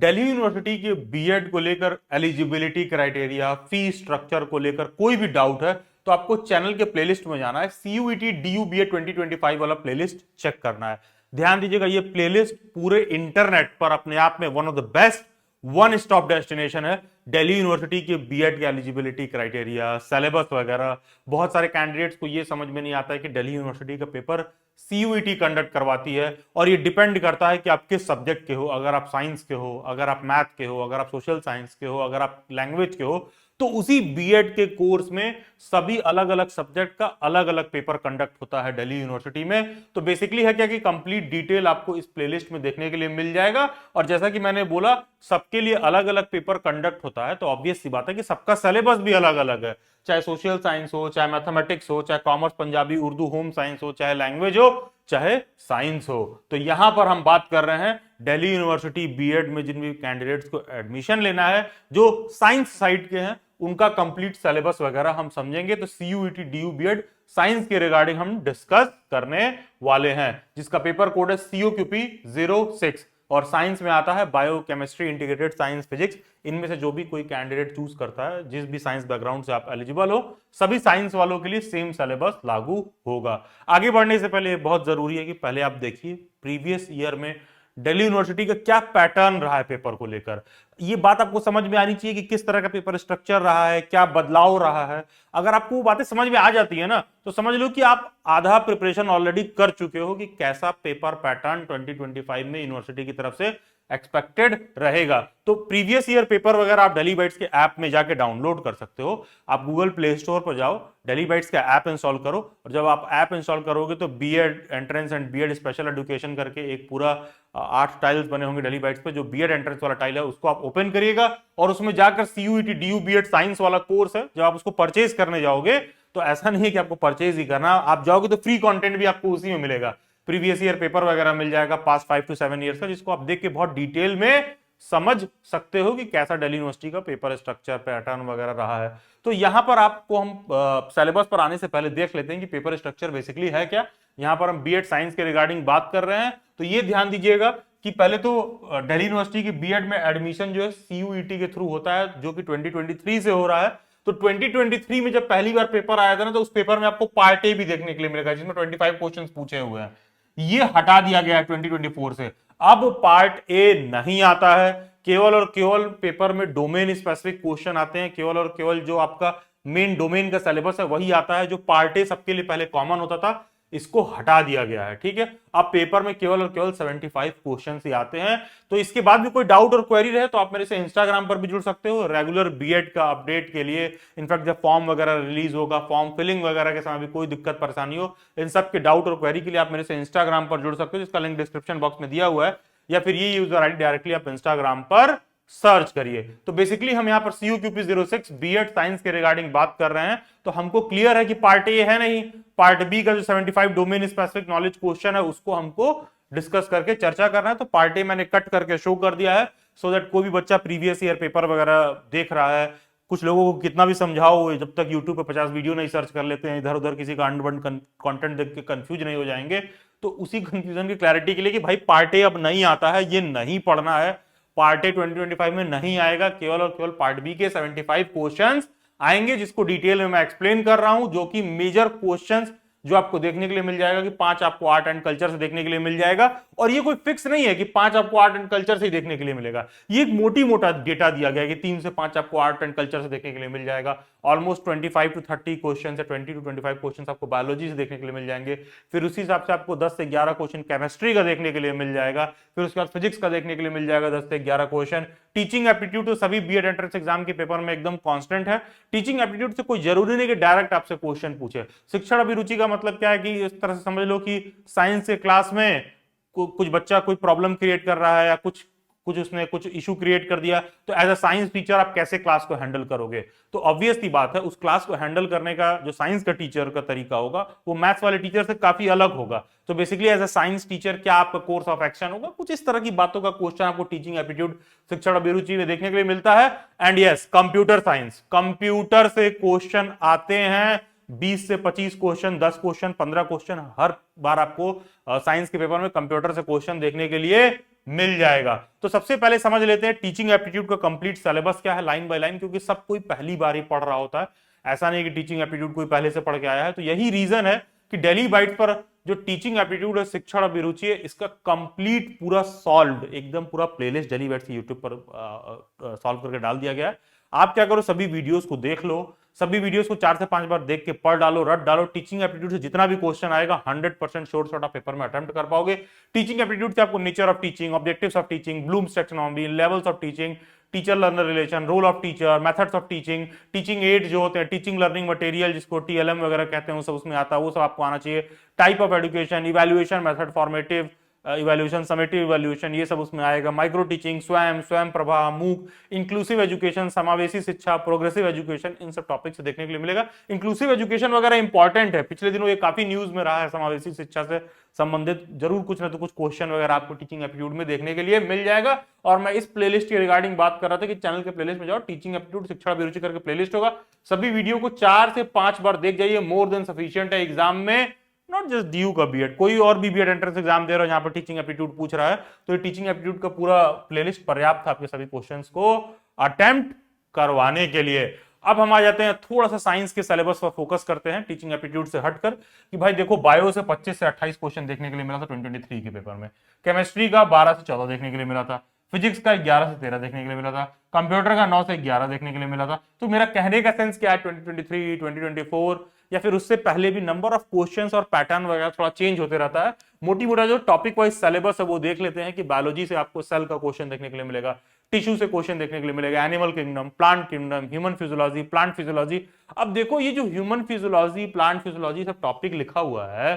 Delhi university के BEd को लेकर एलिजिबिलिटी क्राइटेरिया, फी स्ट्रक्चर को लेकर कोई भी डाउट है तो आपको चैनल के प्लेलिस्ट में जाना है, सीयूईटी डीयू बीएड 2025 वाला प्लेलिस्ट चेक करना है। ध्यान दीजिएगा, ये प्लेलिस्ट पूरे इंटरनेट पर अपने आप में one of the best one stop destination है। दिल्ली यूनिवर्सिटी के बीएड के एलिजिबिलिटी क्राइटेरिया, सिलेबस वगैरह। बहुत सारे कैंडिडेट्स को ये समझ में नहीं आता है कि दिल्ली यूनिवर्सिटी का पेपर सीयूईटी कंडक्ट करवाती है और ये डिपेंड करता है कि आप किस सब्जेक्ट के हो। अगर आप साइंस के हो, अगर आप मैथ के हो, अगर आप सोशल साइंस के हो, अगर आप लैंग्वेज के हो, तो उसी बीएड के कोर्स में सभी अलग अलग सब्जेक्ट का अलग अलग पेपर कंडक्ट होता है दिल्ली यूनिवर्सिटी में। तो बेसिकली है क्या कि कंप्लीट डिटेल आपको इस प्लेलिस्ट में देखने के लिए मिल जाएगा। और जैसा कि मैंने बोला, सबके लिए अलग अलग पेपर कंडक्ट होता है, तो ऑब्वियस सी बात है कि सबका सिलेबस भी अलग अलग है। चाहे सोशल साइंस हो, चाहे मैथमेटिक्स हो, चाहे commerce, Punjabi, Urdu, home science हो, चाहे लैंग्वेज हो, चाहे साइंस हो। तो यहां पर हम बात कर रहे हैं दिल्ली यूनिवर्सिटी बीएड में जिन भी कैंडिडेट्स को एडमिशन लेना है, जो साइंस साइड के हैं, उनका कंप्लीट सिलेबस वगैरह हम समझेंगे। तो सीयूईटी डीयू बीएड साइंस के रिगार्डिंग हम डिस्कस करने वाले हैं, जिसका पेपर कोड है COQP 06 और साइंस में आता है bio chemistry, integrated science, physics. इनमें से जो भी कोई कैंडिडेट चूज करता है, जिस भी साइंस बैकग्राउंड से आप एलिजिबल हो, सभी साइंस वालों के लिए सेम सिलेबस लागू होगा। आगे बढ़ने से पहले बहुत जरूरी है कि पहले आप देखिए प्रीवियस ईयर में दिल्ली यूनिवर्सिटी का क्या पैटर्न रहा है पेपर को लेकर। ये बात आपको समझ में आनी चाहिए कि किस तरह का पेपर स्ट्रक्चर रहा है, क्या बदलाव रहा है। अगर आपको वो बातें समझ में आ जाती है ना, तो समझ लो कि आप आधा प्रिपरेशन ऑलरेडी कर चुके हो कि कैसा पेपर पैटर्न 2025 में यूनिवर्सिटी की तरफ से एक्सपेक्टेड रहेगा। तो प्रीवियस ईयर पेपर वगैरह आप दिल्ली बाइट्स के ऐप में जाके डाउनलोड कर सकते हो। आप गूगल प्ले स्टोर पर जाओ, दिल्ली बाइट्स का ऐप इंस्टॉल करो, और जब आप ऐप इंस्टॉल करोगे तो B Ed entrance and B Ed special education करके एक पूरा 8 टाइल्स बने होंगे दिल्ली बाइट्स पे। जो बीएड एंट्रेंस वाला टाइल है उसको आप ओपन करिएगा और उसमें जाकर सीयूईटी डीयू बीएड साइंस वाला कोर्स है, जब आप उसको परचेज करने जाओगे तो ऐसा नहीं है कि आपको परचेज ही करना, आप जाओगे तो फ्री कंटेंट भी आपको उसी में मिलेगा। प्रीवियस ईयर पेपर वगैरह मिल जाएगा पास 5 to 7 ईयर्स का, जिसको आप देख के बहुत डिटेल में समझ सकते हो कि कैसा दिल्ली यूनिवर्सिटी का पेपर स्ट्रक्चर, पैटर्न वगैरह रहा है। तो यहां पर आपको हम सिलेबस पर आने से पहले देख लेते हैं कि पेपर स्ट्रक्चर बेसिकली है क्या। यहां पर हम बीएड साइंस के रिगार्डिंग बात कर रहे हैं, तो ये ध्यान दीजिएगा कि पहले तो दिल्ली यूनिवर्सिटी की बीएड में एडमिशन जो है सीयूईटी के थ्रू होता है, जो कि 2023 से हो रहा है। तो 2023 में जब पहली बार पेपर आया था ना, तो उस पेपर में आपको पार्ट ए भी देखने के लिए मिलेगा, जिसमें 25 क्वेश्चन पूछे हुए हैं। ये हटा दिया गया है 2024 से। अब पार्ट ए नहीं आता है, केवल और केवल पेपर में डोमेन स्पेसिफिक क्वेश्चन आते हैं। केवल और केवल जो आपका मेन डोमेन का सिलेबस है वही आता है। जो पार्ट ए सबके लिए पहले कॉमन होता था, इसको हटा दिया गया है। ठीक है, अब पेपर में केवल और केवल 75 क्वेश्चन ही आते हैं। तो इसके बाद भी कोई डाउट और क्वेरी रहे तो आप मेरे से इंस्टाग्राम पर भी जुड़ सकते हो रेगुलर बीएड का अपडेट के लिए। इनफैक्ट जब फॉर्म वगैरह रिलीज होगा, फॉर्म फिलिंग वगैरह के समय भी कोई दिक्कत परेशानी हो, इन सब के डाउट और क्वेरी के लिए आप मेरे से इंस्टाग्राम पर जुड़ सकते हो, जिसका लिंक डिस्क्रिप्शन बॉक्स में दिया हुआ है, या फिर ये यूजर आईडी डायरेक्टली आप इंस्टाग्राम पर सर्च करिए। तो बेसिकली हम यहां पर COQP 06 बीएड साइंस के रिगार्डिंग बात कर रहे हैं। तो हमको क्लियर है कि पार्ट ए है नहीं, पार्ट बी का जो 75 डोमेन स्पेसिफिक नॉलेज क्वेश्चन है उसको हमको डिस्कस करके चर्चा करना है। तो पार्ट ए मैंने कट करके शो कर दिया है, सो दैट कोई भी बच्चा प्रीवियस ईयर पेपर वगैरह देख रहा है, कुछ लोगों को कितना भी समझाओ, जब तक यूट्यूब पे 50 वीडियो नहीं सर्च कर लेते हैं, इधर उधर किसी का अंडबंड कंटेंट देख के कंफ्यूज नहीं हो जाएंगे। तो उसी कंफ्यूजन की क्लैरिटी के लिए कि भाई पार्ट ए अब नहीं आता है, ये नहीं पढ़ना है, पार्ट ए 2025 में नहीं आएगा, केवल और केवल पार्ट बी के 75 क्वेश्चंस आएंगे, जिसको डिटेल में मैं एक्सप्लेन कर रहा हूं। जो कि मेजर क्वेश्चंस जो आपको देखने के लिए मिल जाएगा कि 5 आपको आर्ट एंड कल्चर से देखने के लिए मिल जाएगा। और ये कोई फिक्स नहीं है कि 5 आपको आर्ट एंड कल्चर से ही देखने के लिए मिलेगा, ये एक मोटी मोटा डेटा दिया गया है कि 3 से 5 आपको आर्ट एंड कल्चर से देखने के लिए मिल जाएगा। ऑलमोस्ट 25 to 30 क्वेश्चन है, 20 to 25 क्वेश्चन आपको बायोलॉजी से देखने के लिए मिल जाएंगे। फिर उसी हिसाब से आपको 10 से 11 क्वेश्चन केमिस्ट्री का देखने के लिए मिल जाएगा। फिर उसके बाद फिजिक्स का देखने के लिए मिल जाएगा 10 से 11 क्वेश्चन। टीचिंग एप्टीट्यूड तो सभी बीएड एंट्रेंस एग्जाम के पेपर में एकदम कांस्टेंट है। टीचिंग एप्टीट्यूड से कोई जरूरी नहीं कि डायरेक्ट आपसे क्वेश्चन पूछे। शिक्षण अभिरुचि का मतलब क्या है कि इस तरह से समझ लो कि साइंस के क्लास में कुछ बच्चा कोई प्रॉब्लम क्रिएट कर रहा है, या कुछ उसने कुछ इशू क्रिएट कर दिया, तो एज अ साइंस टीचर आप कैसे क्लास को हैंडल करोगे। तो ऑब्वियस सी बात है, उस क्लास को हैंडल करने का जो साइंस का टीचर का तरीका होगा वो मैथ्स वाले टीचर से काफी अलग होगा। तो basically as a science teacher क्या आपका कोर्स ऑफ एक्शन होगा, कुछ इस तरह की बातों का क्वेश्चन आपको टीचिंग एप्टीट्यूड शिक्षण अभिरुचि में देखने के लिए मिलता है। And yes, computer science, computer से क्वेश्चन आते हैं, 20 से 25 क्वेश्चन, 10 क्वेश्चन, 15 क्वेश्चन हर बार आपको साइंस के पेपर में कंप्यूटर से क्वेश्चन देखने के लिए मिल जाएगा। तो सबसे पहले समझ लेते हैं टीचिंग एप्टीट्यूड का कंप्लीट सिलेबस क्या है लाइन बाय लाइन, क्योंकि सब कोई पहली बार ही पढ़ रहा होता है, ऐसा नहीं कि टीचिंग एप्टीट्यूड कोई पहले से पढ़ के आया है। तो यही रीजन है कि डेली बाइट्स पर जो टीचिंग एप्टीट्यूड है, शिक्षण अभिरुचि है, इसका कंप्लीट पूरा सॉल्व एकदम पूरा प्लेलिस्ट डेली बाइट्स यूट्यूब पर सॉल्व करके डाल दिया गया है। आप क्या करो, सभी वीडियोस को देख लो, सभी वीडियोस को 4 से 5 बार देख के पढ़ डालो, रट डालो। टीचिंग एप्टीट्यूड से जितना भी क्वेश्चन आएगा 100% श्योर शॉट आप पेपर में अटेम्प्ट कर पाओगे। टीचिंग एप्टीट्यूड से आपको nature of teaching, objectives of teaching, Bloom's taxonomy, levels of teaching, teacher learner relation, role of teacher, methods of teaching, teaching aid जो होते हैं, टीचिंग लर्निंग मटेरियल जिसको टीएलएम वगैरह कहते हैं, वो सब उसमें आता है, वो सब आपको आना चाहिए। Type of education, evaluation method, formative evaluation, summative evaluation, ये सब उसमें आएगा। माइक्रो टीचिंग, स्वयं प्रभा, मूक, इंक्लूसिव एजुकेशन, समावेशी शिक्षा, प्रोग्रेसिव एजुकेशन, इन सब टॉपिक से देखने के लिए मिलेगा। इंक्लूसिव एजुकेशन वगैरह इंपॉर्टेंट है, पिछले दिनों ये काफी न्यूज में रहा है, समावेशी शिक्षा से संबंधित जरूर कुछ ना तो कुछ क्वेश्चन वगैरह आपको टीचिंग एप्टीट्यूड में देखने के लिए मिल जाएगा। और मैं इस प्लेलिस्ट के रिगार्डिंग बात कर रहा था कि चैनल के प्लेलिस्ट में जाओ, टीचिंग एप्टीट्यूड शिक्षा अभिरुचि करके प्लेलिस्ट होगा, सभी वीडियो को 4 से 5 बार देख जाइए, मोर देन सफिशिएंट है एग्जाम में। नॉट जस्ट डीयू का बीएड, कोई और भी बीएड एंट्रेंस एग्जाम दे रहा है जहां पर टीचिंग एप्टीट्यूड पूछ रहा है, तो ये टीचिंग एप्टीट्यूड का पूरा प्लेलिस्ट पर्याप्त है आपके सभी क्वेश्चंस को अटेम्प्ट करवाने के लिए। अब हम आ जाते हैं थोड़ा सा साइंस के सिलेबस पर फोकस करते हैं टीचिंग एप्टीट्यूड से हटकर, कि भाई देखो बायो से 25 से 28 क्वेश्चन देखने के लिए मिला था 2023 के पेपर में, केमिस्ट्री का 12 से 14 देखने के लिए मिला था, फिजिक्स का 11 से 13 देखने के लिए मिला था, कंप्यूटर का 9 से 11 देखने के लिए मिला था। तो मेरा कहने का सेंस क्या है, 2023, 2024 या फिर उससे पहले भी नंबर ऑफ क्वेश्चंस और पैटर्न वगैरह थोड़ा चेंज होते रहता है। मोटी मोटा जो टॉपिक वाइज सिलेबस है वो देख लेते हैं कि बायोलॉजी से आपको सेल का क्वेश्चन देखने के लिए मिलेगा, टिश्यू से क्वेश्चन देखने के लिए मिलेगा, animal kingdom, plant kingdom, human physiology, plant physiology. अब देखो ये जो ह्यूमन फिजियोलॉजी, प्लांट फिजियोलॉजी सब टॉपिक लिखा हुआ है,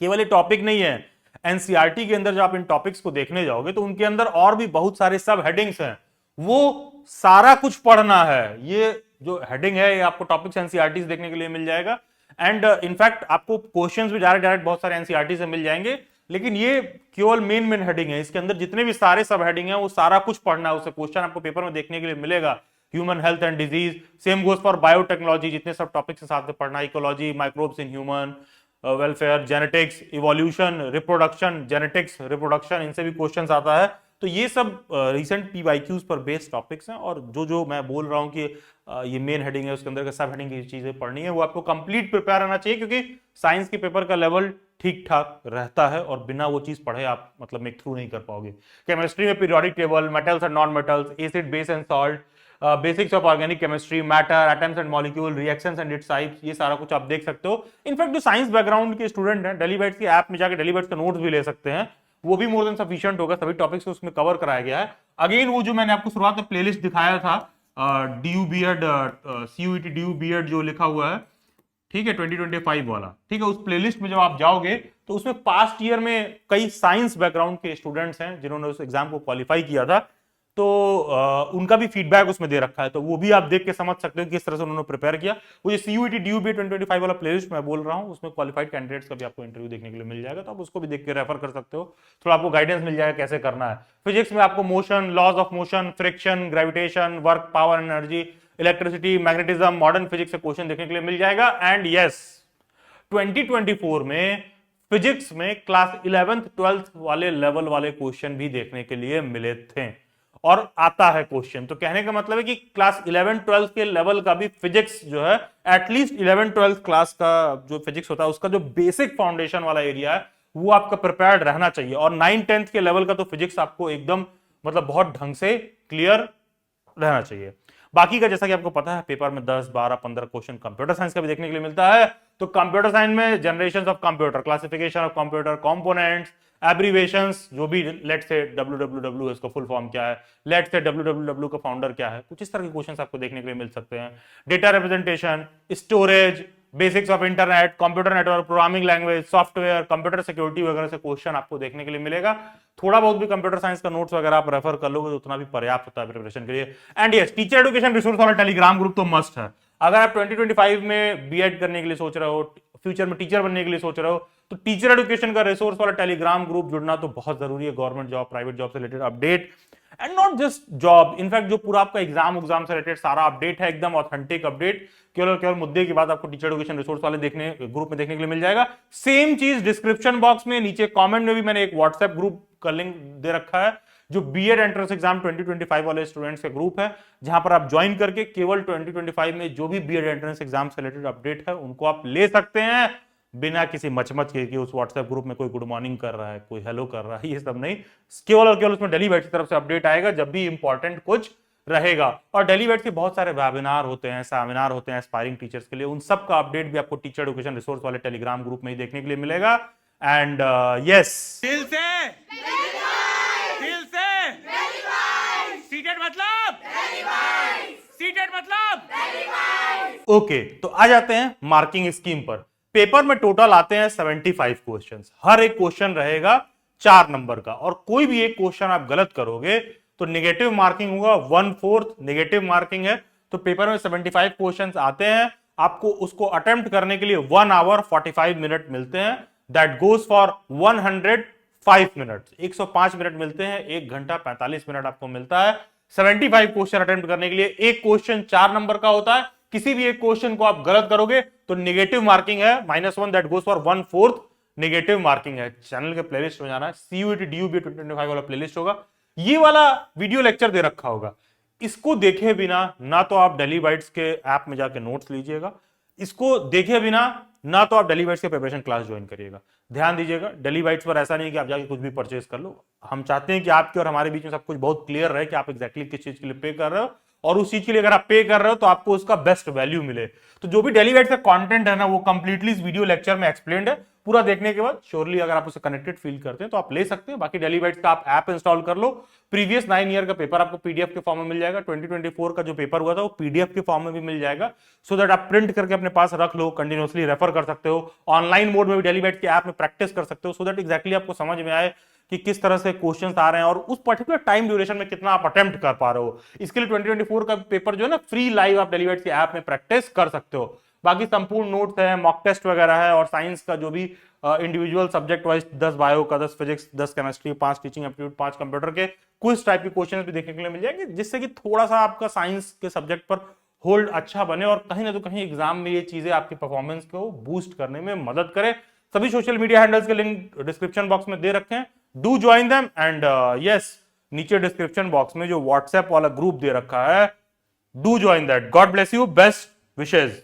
केवल ये टॉपिक नहीं है, एनसीईआरटी के अंदर जब आप इन टॉपिक्स को देखने जाओगे तो उनके अंदर और भी बहुत सारे सब हेडिंग्स हैं, वो सारा कुछ पढ़ना है। ये जो हेडिंग है ये आपको टॉपिक्स एनसीईआरटी से देखने के लिए मिल जाएगा, एंड इनफैक्ट आपको क्वेश्चंस भी डायरेक्ट बहुत सारे एनसीईआरटी से मिल जाएंगे, लेकिन ये केवल मेन हेडिंग है। इसके अंदर जितने भी सारे सब हेडिंग है वो सारा कुछ पढ़ना है, उससे क्वेश्चन आपको पेपर में देखने के लिए मिलेगा। Human health and disease, same goes for biotechnology, जितने सब टॉपिक्स के साथ में पढ़ना, ecology, microbes in human welfare, genetics, evolution, reproduction, genetics, reproduction, इनसे भी क्वेश्चंस आता है। तो ये सब रिसेंट पीवाईक्यूज पर बेस्ड टॉपिक्स हैं, और जो मैं बोल रहा हूं कि ये मेन हेडिंग है उसके अंदर का सब हेडिंग की चीजें पढ़नी है, वो आपको कंप्लीट प्रिपेयर रहना चाहिए, क्योंकि साइंस के पेपर का लेवल ठीक ठाक रहता है और बिना वो चीज पढ़े आप मतलब मेक थ्रू नहीं कर पाओगे। केमिस्ट्री में periodic table, metals and non metals, acid, base and salt, basics of organic chemistry, matter, atoms and molecule, reactions and its types, ये सारा कुछ आप देख सकते हो। इनफैक्ट जो साइंस बैकग्राउंड के स्टूडेंट हैं, डेली बाइट्स की ऐप में जाकर डेली बाइट्स का नोट्स भी ले सकते हैं, वो भी मोर देन सफिशिएंट होगा, सभी टॉपिक्स को उसमें कवर कराया गया है। अगेन वो जो मैंने आपको शुरुआत में प्लेलिस्ट दिखाया था, DU B Ed, CUET DU B Ed जो लिखा हुआ है, ठीक है, 2025 वाला, ठीक है, उस प्लेलिस्ट में जब आप जाओगे तो उसमें पास्ट ईयर में कई साइंस बैकग्राउंड के स्टूडेंट्स हैं जिन्होंने उस एग्जाम को क्वालिफाई किया था, तो उनका भी फीडबैक उसमें दे रखा है, तो वो भी आप देख के समझ सकते हो किस तरह से उन्होंने प्रिपेयर किया। वो जो सीयूईटी डीयूबी 2025 वाला प्लेलिस्ट मैं बोल रहा हूँ, उसमें क्वालिफाइड कैंडिडेट्स का भी आपको इंटरव्यू देखने के लिए मिल जाएगा, तो आप उसको भी देख के रेफर कर सकते हो, थोड़ा आपको गाइडेंस मिल जाएगा कैसे करना है। फिजिक्स में आपको motion, laws of motion, friction, gravitation, work, power, energy, electricity, magnetism, modern physics से क्वेश्चन देखने के लिए मिल जाएगा। एंड यस, 2024 में फिजिक्स में क्लास 11th 12th वाले लेवल वाले क्वेश्चन भी देखने के लिए मिले थे, और आता है क्वेश्चन। तो कहने का मतलब है कि क्लास 11th 12th के लेवल का भी फिजिक्स जो है, एटलीस्ट 11th 12th क्लास का जो फिजिक्स होता है उसका जो बेसिक फाउंडेशन वाला एरिया है वो आपका प्रिपेयर्ड रहना चाहिए। और 9th 10th के लेवल का तो फिजिक्स आपको एकदम मतलब बहुत ढंग से क्लियर रहना चाहिए। बाकी का जैसा कि आपको पता है पेपर में 10, 12, 15 क्वेश्चन कंप्यूटर साइंस का भी देखने के लिए मिलता है। तो कंप्यूटर साइंस में generation of computer, classification of computer, components, abbreviations, जो भी लेट से www है, इसका फुल फॉर्म क्या है, लेट से www का फाउंडर क्या है, कुछ इस तरह के क्वेश्चंस आपको देखने के लिए मिल सकते हैं। Data representation, storage, basics of internet, computer network, programming language, software, computer security वगैरह से क्वेश्चन आपको देखने के लिए मिलेगा। थोड़ा बहुत भी कंप्यूटर साइंस का नोट्स वगैरह आप रेफर कर लोगे तो उतना भी पर्याप्त होता है प्रिपरेशन के लिए। And yes, teacher education resource वाला टेलीग्राम ग्रुप तो मस्ट है। अगर आप 2025 में बीएड करने के लिए सोच रहे हो, फ्यूचर में टीचर बनने के लिए सोच रहे हो तो टीचर एजुकेशन का रिसोर्स वाला टेलीग्राम ग्रुप जुड़ना तो बहुत जरूरी है। गवर्नमेंट जॉब, प्राइवेट जॉब से related update and not just job, in fact जो पूरा आपका एग्जाम से रिलेटेड सारा अपडेट है, एकदम ऑथेंटिक अपडेट, केवल मुद्दे की बात आपको टीचर एजुकेशन रिसोर्स वाले ग्रुप में देखने के लिए मिल जाएगा। सेम चीज डिस्क्रिप्शन बॉक्स में, नीचे कमेंट में भी मैंने एक व्हाट्सएप ग्रुप का लिंक दे रखा है जो बीएड एंट्रेंस एग्जाम 2025 वाले स्टूडेंट्स का ग्रुप है, जहां पर आप ज्वाइन करके केवल 2025 में जो भी बीएड एंट्रेंस एग्जाम से रिलेटेड अपडेट है उनको आप ले सकते हैं बिना किसी मचमच के कि उस व्हाट्सएप ग्रुप में कोई गुड मॉर्निंग कर रहा है, कोई हेलो कर रहा है, ये सब नहीं। केवल और केवल उसमें डेली बैच की तरफ से अपडेट आएगा जब भी इंपॉर्टेंट कुछ रहेगा। और डेली बैच के बहुत सारे वेबिनार होते हैं, सेमिनार होते हैं एस्पायरिंग टीचर्स के लिए, उन सब का अपडेट भी आपको टीचर एजुकेशन रिसोर्स वाले टेलीग्राम ग्रुप में ही देखने के लिए मिलेगा। एंड यस, दिल से सीटेड मतलब ओके, तो आ जाते हैं मार्किंग स्कीम पर। पेपर में टोटल आते हैं 75 क्वेश्चंस, हर एक क्वेश्चन रहेगा 4 नंबर का, और कोई भी एक क्वेश्चन आप गलत करोगे तो नेगेटिव मार्किंग होगा, 1/4 नेगेटिव मार्किंग है। तो पेपर में 75 क्वेश्चंस आते हैं, आपको उसको अटेम्प्ट करने के लिए 1 आवर 45 मिनट मिलते हैं, that goes for 105 minute, 105 minute मिलते हैं, 1 घंटा 45 मिनट आपको मिलता है 75 क्वेश्चन अटेम्प्ट करने के लिए। एक क्वेश्चन 4 नंबर का होता है, किसी भी एक क्वेश्चन को आप गलत करोगे तो नेगेटिव मार्किंग है -1, that goes for 1/4 negative marking है। चैनल के प्लेलिस्ट में जाना है, CUET DUB 2025 वाला प्लेलिस्ट होगा, ये वाला वीडियो लेक्चर दे रखा होगा, इसको देखे बिना ना तो आप डेली बाइट्स के ऐप में जाके नोट्स लीजिएगा, इसको देखे बिना ना तो आप डेली बाइट्स के प्रिपरेशन क्लास ज्वाइन करिएगा। ध्यान दीजिएगा, डेली बाइट्स पर ऐसा नहीं कि आप जाके कुछ भी परचेज कर लो, हम चाहते हैं कि आपके और हमारे बीच में सब कुछ बहुत क्लियर रहे कि आप एग्जैक्टली किस चीज के लिए पे कर रहे हो, और उस चीज के लिए अगर आप पे कर रहे हो तो आपको उसका बेस्ट वैल्यू मिले। तो जो भी डेली बाइट्स का कंटेंट है ना, वो कंप्लीटली इस वीडियो लेक्चर में एक्सप्लेन्ड है। पूरा देखने के बाद श्योरली अगर आप उसे कनेक्टेड फील करते हैं तो आप ले सकते हैं। बाकी डेली बाइट्स का आप ऐप इंस्टॉल कर लो, प्रीवियस 9 ईयर का पेपर आपको पीडीएफ के फॉर्म में मिल जाएगा, 2024 का जो पेपर हुआ था वो पीडीएफ के फॉर्म में भी मिल जाएगा, सो दैट आप प्रिंट करके अपने पास रख लो, कंटिन्यूअसली रेफर कर सकते हो, ऑनलाइन मोड में भी डेली बाइट्स के ऐप में प्रैक्टिस कर सकते हो, सो दैट एग्जैक्टली आपको समझ में आए कि किस तरह से क्वेश्चंस आ रहे हैं और उस पर्टिकुलर टाइम ड्यूरेशन में कितना आप अटेम्प्ट कर पा रहे हो। इसके लिए 2024 का पेपर जो है ना, फ्री लाइव आप डेली बाइट्स के ऐप में प्रैक्टिस कर सकते हो। बाकी संपूर्ण नोट्स है, मॉक टेस्ट वगैरह है, और साइंस का जो भी इंडिविजुअल सब्जेक्ट वाइज 10 बायो का, 10 physics, 10 chemistry, 5 teaching aptitude, 5 computer के क्विज टाइप के क्वेश्चंस भी देखने के लिए मिल जाएंगे, जिससे कि थोड़ा सा आपका साइंस के सब्जेक्ट पर होल्ड अच्छा बने और कहीं ना तो कहीं एग्जाम में ये चीजें आपकी परफॉर्मेंस को बूस्ट करने में मदद करे। सभी सोशल मीडिया हैंडल्स के लिंक डिस्क्रिप्शन बॉक्स में दे रखे हैं, do join them. And yes, नीचे डिस्क्रिप्शन बॉक्स में जो व्हाट्सएप वाला ग्रुप दे रखा है, do join that. God bless you, best wishes.